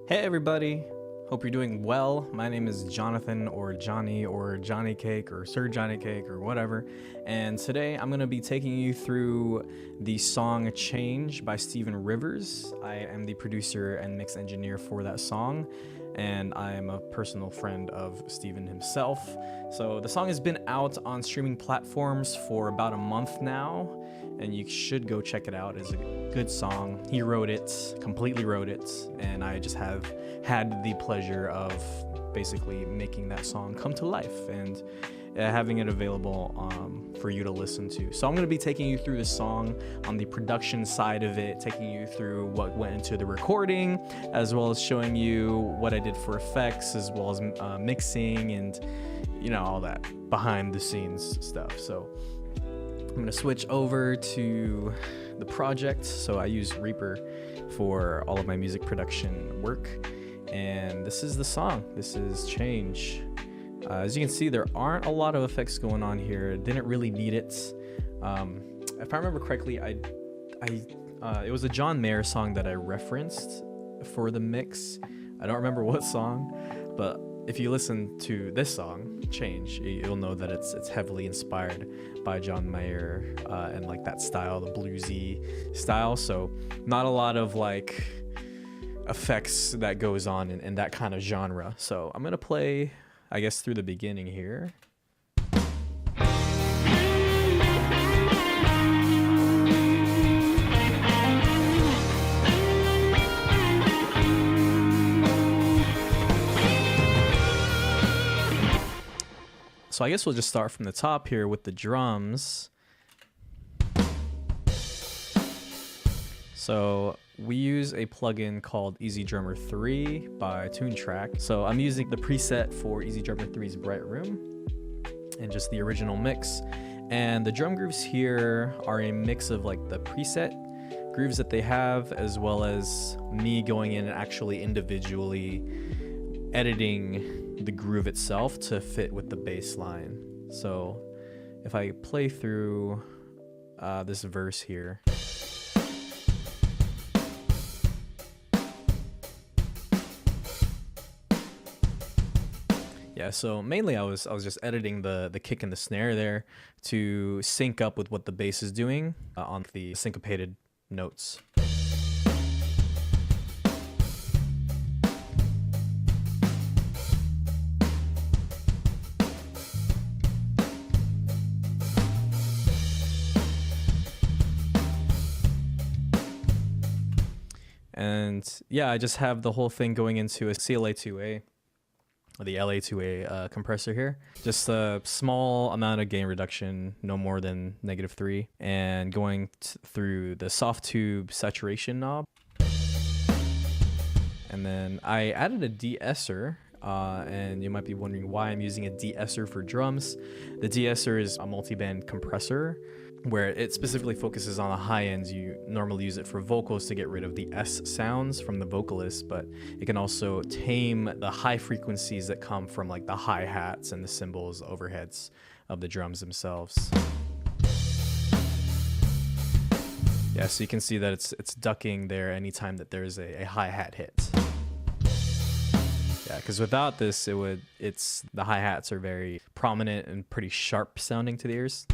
Hey everybody, hope you're doing well. My name is Jonathan or Johnny Cake or Sir Johnny Cake or whatever. And today I'm going to be taking you through the song Change by Steven Rivers. I am the producer and mix engineer for that song, and I am a personal friend of Steven himself. So the song has been out on streaming platforms for about a month now, and you should go check it out. It's a good song. He wrote it, completely wrote it, and I just have had the pleasure of basically making that song come to life and having it available for you to listen to. So I'm going to be taking you through the song on the production side of it, taking you through what went into the recording, as well as showing you what I did for effects, as well as mixing and, you know, all that behind the scenes stuff. So I'm going to switch over to the project. So I use Reaper for all of my music production work. And this is the song. This is Change. As you can see, there aren't a lot of effects going on here. Didn't really need it. If I remember correctly, it was a John Mayer song that I referenced for the mix. I don't remember what song, but if you listen to this song, Change, you'll know that it's heavily inspired by John Mayer and like that style, the bluesy style. So not a lot of like effects that goes on in that kind of genre. So I'm gonna play, I guess, through the beginning here. So I guess we'll just start from the top here with the drums. So we use a plugin called Easy Drummer 3 by TuneTrack. So I'm using the preset for Easy Drummer 3's Bright Room and just the original mix. And the drum grooves here are a mix of like the preset grooves that they have, as well as me going in and actually individually editing the groove itself to fit with the bass line. So if I play through this verse here. Yeah, so mainly I was just editing the kick and the snare there to sync up with what the bass is doing on the syncopated notes. And yeah, I just have the whole thing going into a CLA2A, the LA2A compressor here. Just a small amount of gain reduction, no more than -3, and going through the soft tube saturation knob. And then I added a de-esser, and you might be wondering why I'm using a de-esser for drums. The de-esser is a multi-band compressor where it specifically focuses on the high ends. You normally use it for vocals to get rid of the S sounds from the vocalist, but it can also tame the high frequencies that come from like the hi-hats and the cymbals, overheads of the drums themselves. Yeah, so you can see that it's ducking there anytime that there's a hi-hat hit. Yeah, because without this, the hi-hats are very prominent and pretty sharp sounding to the ears.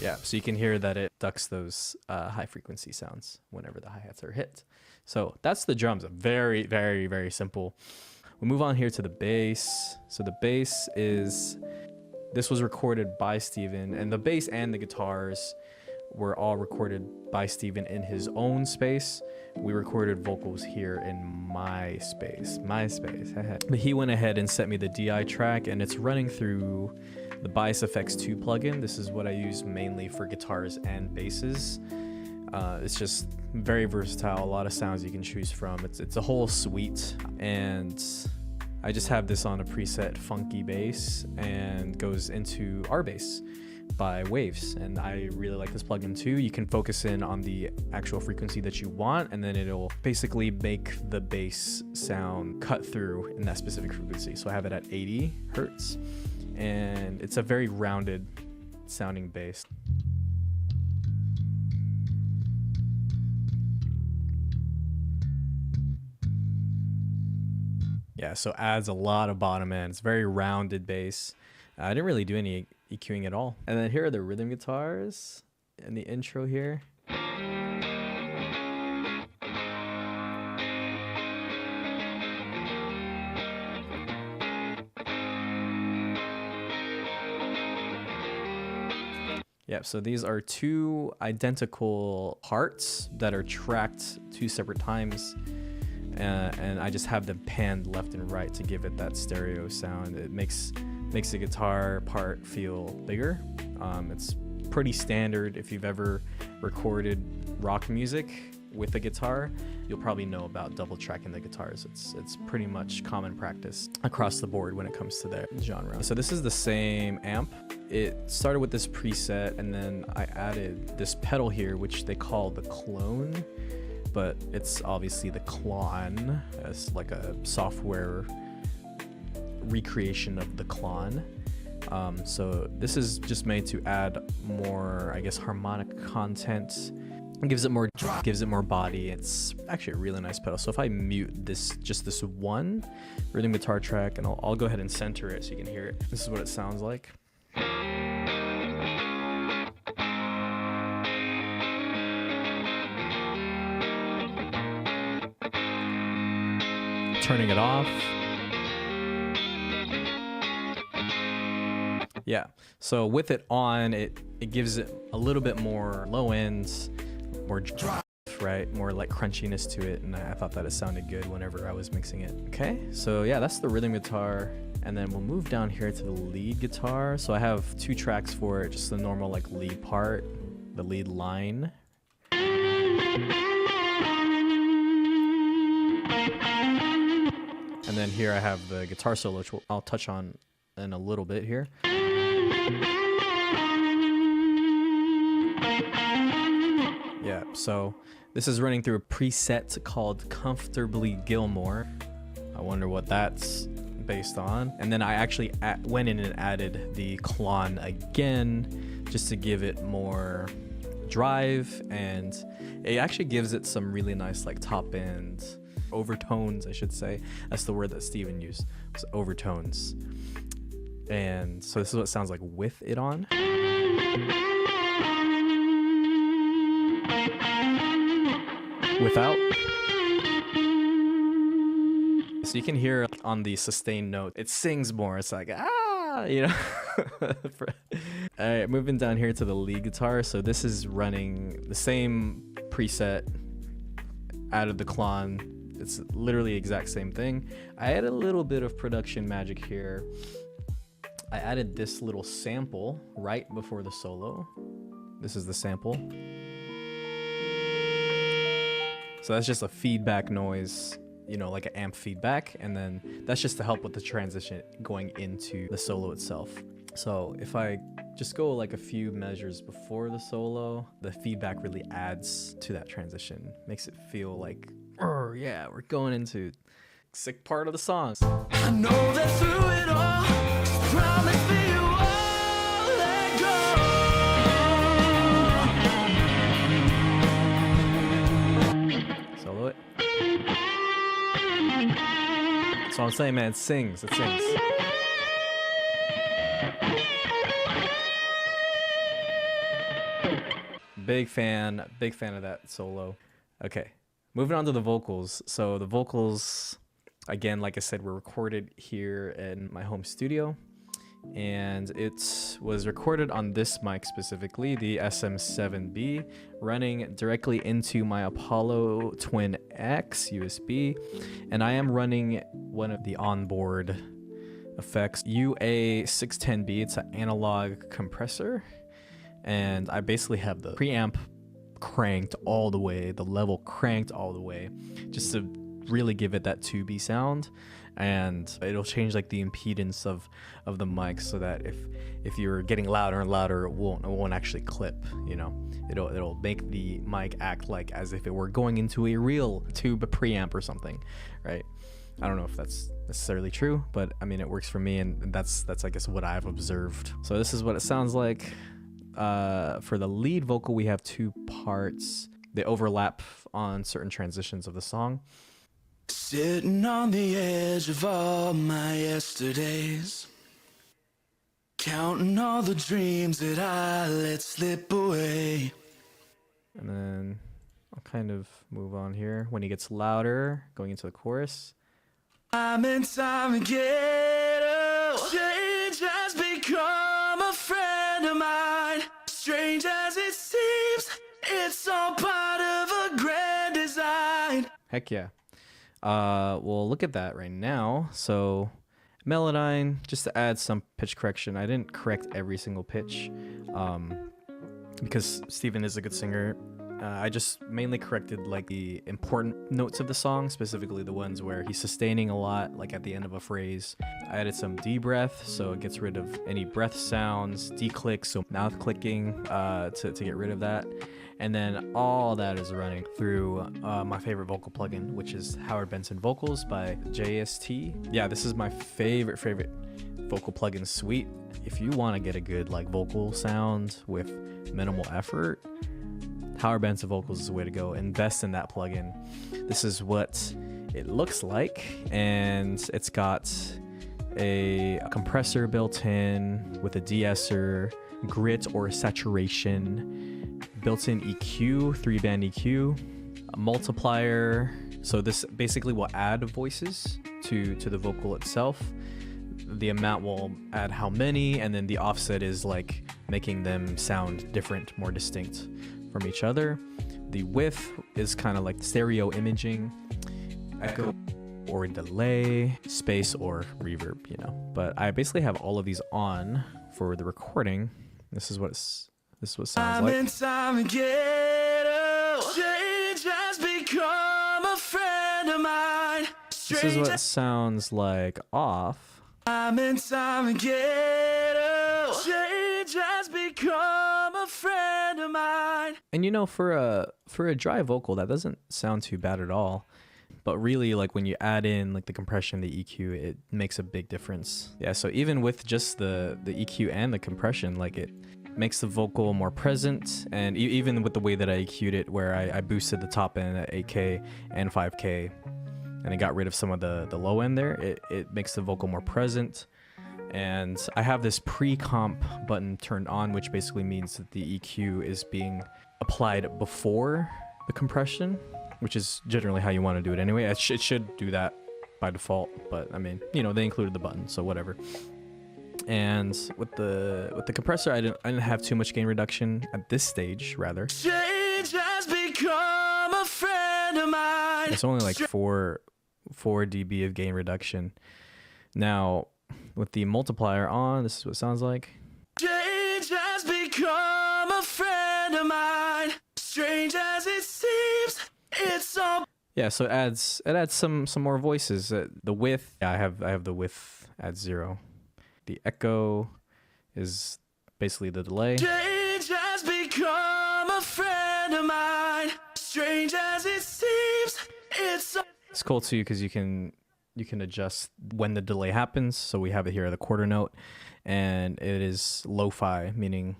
Yeah, so you can hear that it ducks those high frequency sounds whenever the hi-hats are hit. So that's the drums. Very, very, very simple. We'll move on here to the bass. So the bass this was recorded by Steven, and the bass and the guitars were all recorded by Steven in his own space. We recorded vocals here in my space. But he went ahead and sent me the DI track, and it's running through the Bias Effects 2 plugin. This is what I use mainly for guitars and basses. It's just very versatile, a lot of sounds you can choose from. It's a whole suite, and I just have this on a preset funky bass and goes into our bass by Waves, and I really like this plugin too. You can focus in on the actual frequency that you want, and then it'll basically make the bass sound cut through in that specific frequency. So I have it at 80 Hertz, and it's a very rounded sounding bass. Yeah, so adds a lot of bottom end. It's very rounded bass. I didn't really do any EQing at all. And then here are the rhythm guitars in the intro here. Yep, so these are two identical parts that are tracked two separate times. And I just have them panned left and right to give it that stereo sound. It makes the guitar part feel bigger. It's pretty standard. If you've ever recorded rock music with a guitar, you'll probably know about double tracking the guitars. It's pretty much common practice across the board when it comes to that genre. So this is the same amp. It started with this preset, and then I added this pedal here, which they call the clone, but it's obviously the Klon, as like a software recreation of the Klon. So this is just made to add more, I guess, harmonic content. It gives it more drop, gives it more body. It's actually a really nice pedal. So if I mute this, just this one rhythm guitar track, and I'll go ahead and center it so you can hear it. This is what it sounds like. Turning it off. Yeah, so with it on, it gives it a little bit more low ends, more drop, right? More like crunchiness to it, and I thought that it sounded good whenever I was mixing it. Okay, so yeah, that's the rhythm guitar, and then we'll move down here to the lead guitar. So I have two tracks for it, just the normal like lead part, the lead line. And then here I have the guitar solo, which I'll touch on in a little bit here. Yeah, so this is running through a preset called Comfortably Gilmore. I wonder what that's based on. And then I actually went in and added the Klon again, just to give it more drive, and it actually gives it some really nice like top end overtones, I should say. That's the word that Steven used, was overtones. And so this is what it sounds like with it on. Without. So you can hear on the sustained note, it sings more. It's like, ah, you know. All right, moving down here to the lead guitar. So this is running the same preset, added the Klon. It's literally the exact same thing. I added a little bit of production magic here. I added this little sample right before the solo. This is the sample. So that's just a feedback noise, you know, like an amp feedback. And then that's just to help with the transition going into the solo itself. So if I just go like a few measures before the solo, the feedback really adds to that transition. Makes it feel like, oh yeah, we're going into sick part of the song. I know that through it all, promise me you won't let go. Solo it. That's what I'm saying, man. It sings. It sings. Big fan of that solo. Okay, moving on to the vocals. So the vocals, again, like I said, were recorded here in my home studio, and it was recorded on this mic specifically, the SM7B, running directly into my Apollo Twin X USB, and I am running one of the onboard effects, UA610B. It's an analog compressor. And I basically have the preamp cranked all the way, the level cranked all the way, just to really give it that tubey sound. And it'll change like the impedance of the mic, so that if you're getting louder and louder, it won't actually clip, you know. It'll make the mic act like as if it were going into a real tube preamp or something, right? I don't know if that's necessarily true, but I mean, it works for me, and that's I guess what I've observed. So this is what it sounds like. For the lead vocal, we have two parts. They overlap on certain transitions of the song. Sitting on the edge of all my yesterdays, counting all the dreams that I let slip away. And then I'll kind of move on here. When he gets louder, going into the chorus. Time and time again, oh, change has become a friend of mine. Strange as it seems, it's all part of a grand design. Heck yeah. Well, look at that right now. So Melodyne, just to add some pitch correction, I didn't correct every single pitch because Steven is a good singer. I just mainly corrected like the important notes of the song, specifically the ones where he's sustaining a lot, like at the end of a phrase. I added some D breath, so it gets rid of any breath sounds, D clicks, so mouth clicking to get rid of that. And then all that is running through my favorite vocal plugin, which is Howard Benson Vocals by JST. Yeah, this is my favorite vocal plugin suite. If you want to get a good like vocal sound with minimal effort, Howard Benson Vocals is the way to go. Invest in that plugin. This is what it looks like, and it's got a compressor built in with a de-esser, grit or saturation, built-in EQ, 3-band EQ, a multiplier. So this basically will add voices to the vocal itself. The amount will add how many, and then the offset is like making them sound different, more distinct from each other. The width is kind of like stereo imaging, echo or delay, space or reverb, you know. But I basically have all of these on for the recording. This is what it sounds like. Time again, oh, change has become a friend of mine. This is what it sounds like off. Time and time again, oh, change has become a friend of mine. And you know, for a dry vocal, that doesn't sound too bad at all. But really, like when you add in like the compression, the EQ, it makes a big difference. Yeah, so even with just the EQ and the compression, like it makes the vocal more present. And even with the way that I EQ'd it, where I boosted the top end at 8K and 5K, and I got rid of some of the low end there, it makes the vocal more present. And I have this pre-comp button turned on, which basically means that the EQ is being applied before the compression, which is generally how you want to do it anyway. It should do that by default, but I mean, you know, they included the button, so whatever. And with the compressor, I didn't have too much gain reduction at this stage, rather. Change has become a friend of mine. It's only like 4 dB of gain reduction. Now, with the multiplier on, this is what it sounds like. Change has become a friend of mine. Strange as it seems, it's all. Yeah, so it adds some more voices. The width, yeah, I have the width at 0. The echo is basically the delay. Change has become a friend of mine. Strange as it seems, it's all. It's cool too because you can adjust when the delay happens. So we have it here at the quarter note, and it is lo-fi, meaning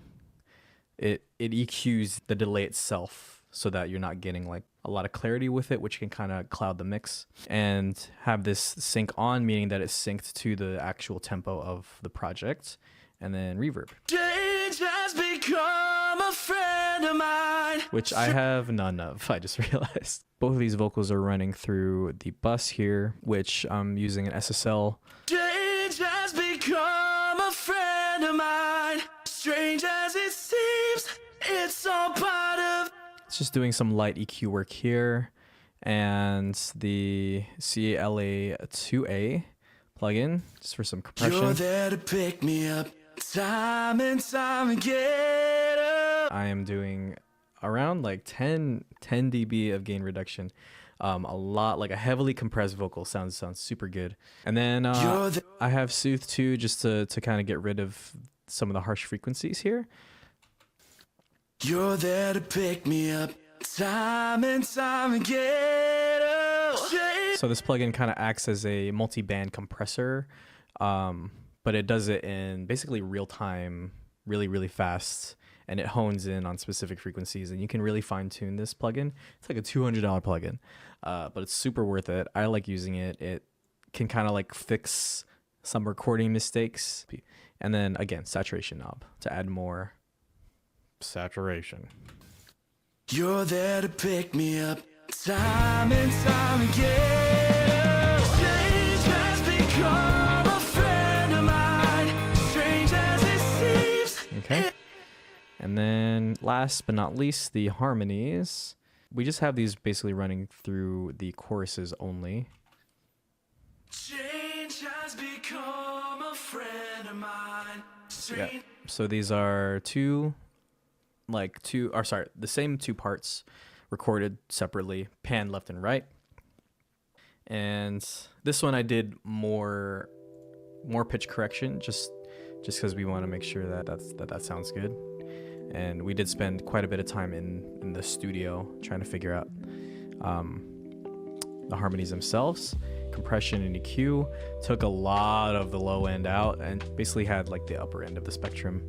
it EQs the delay itself so that you're not getting like a lot of clarity with it, which can kind of cloud the mix. And have this sync on, meaning that it's synced to the actual tempo of the project, and then reverb. Change has become a friend of mine. Which I have none of, I just realized. Both of these vocals are running through the bus here, which I'm using an SSL. Change has become a friend of mine. Strange as it seems, it's all part of. It's just doing some light EQ work here, and the CALA2A plugin just for some compression. You're there to pick me up time and time again. I am doing around like 10 dB of gain reduction. A lot, like a heavily compressed vocal sounds super good. And then I have Soothe too, just to kind of get rid of some of the harsh frequencies here. You're there to pick me up time and time again. So this plugin kind of acts as a multi-band compressor, but it does it in basically real time, really fast, and it hones in on specific frequencies, and you can really fine tune this plugin. It's like a $200 plugin, but it's super worth it. I like using it. It can kind of like fix some recording mistakes. And then again, saturation knob to add more saturation. You're there to pick me up time and time again. Change has become a friend of mine, strange as it seems. Okay. And then last but not least, the harmonies. We just have these basically running through the choruses only. Change has become a friend of mine. Yeah. So these are the same two parts recorded separately, pan left and right. And this one I did more pitch correction, just because we want to make sure that sounds good. And we did spend quite a bit of time in the studio trying to figure out the harmonies themselves. Compression and EQ, took a lot of the low end out and basically had like the upper end of the spectrum.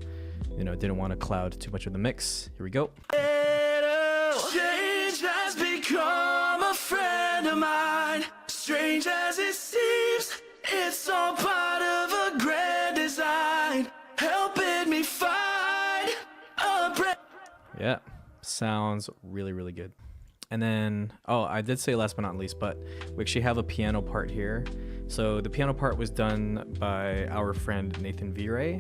Didn't want to cloud too much of the mix. Here we go. Change has become a friend of mine, strange as it seems. It's all part of a grand design, helping me find a breath. Yeah, sounds really, really good. And then, I did say last but not least, but we actually have a piano part here. So the piano part was done by our friend Nathan V-Ray,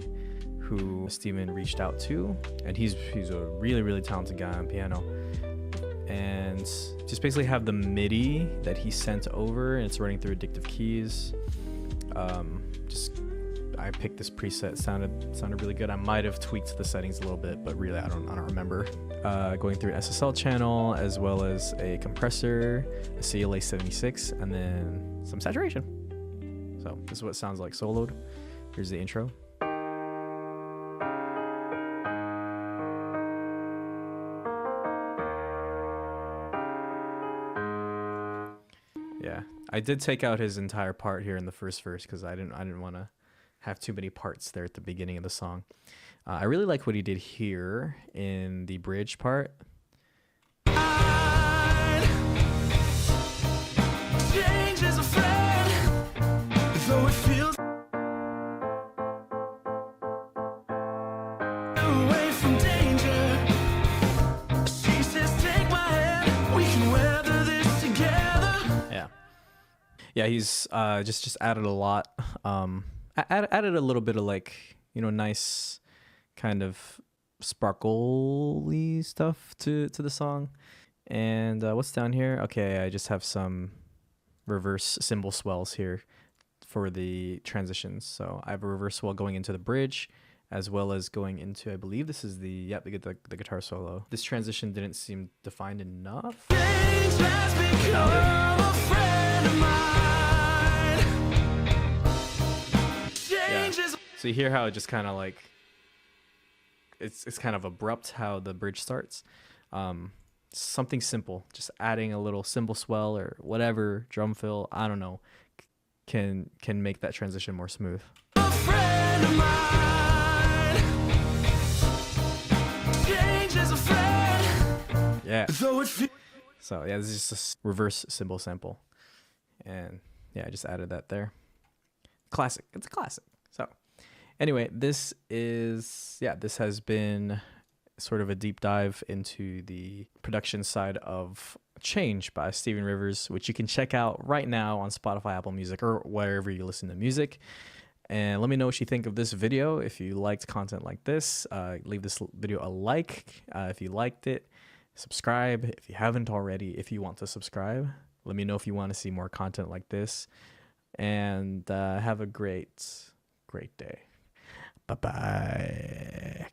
who Steven reached out to, and he's a really, really talented guy on piano. And just basically have the MIDI that he sent over, and it's running through Addictive Keys. I picked this preset, sounded really good. I might have tweaked the settings a little bit, but really I don't remember. Going through an SSL channel, as well as a compressor, a CLA 76, and then some saturation. So this is what it sounds like soloed. Here's the intro. Yeah, I did take out his entire part here in the first verse because I didn't want to have too many parts there at the beginning of the song. I really like what he did here in the bridge part. Change is a friend, though it feels away from danger. She says, take my hand, we can weather this together. Yeah, he's just added a lot. Added a little bit of like, nice kind of sparkly stuff to the song. And what's down here? Okay, I just have some reverse cymbal swells here for the transitions. So I have a reverse swell going into the bridge, as well as going into, I believe this is the guitar solo. This transition didn't seem defined enough. Change has become a friend of mine. Change is So you hear how it just kind of like, it's kind of abrupt how the bridge starts. Something simple, just adding a little cymbal swell or whatever, drum fill, I don't know, can make that transition more smooth. a friend of mine. Change is a friend, Yeah. though it feels So yeah, this is just a reverse cymbal sample. And yeah, I just added that there. Classic. It's a classic. So anyway, this has been sort of a deep dive into the production side of Change by Steven Rivers, which you can check out right now on Spotify, Apple Music, or wherever you listen to music. And let me know what you think of this video. If you liked content like this, leave this video a like if you liked it. Subscribe if you haven't already, if you want to subscribe. Let me know if you want to see more content like this. And have a great day. Bye-bye.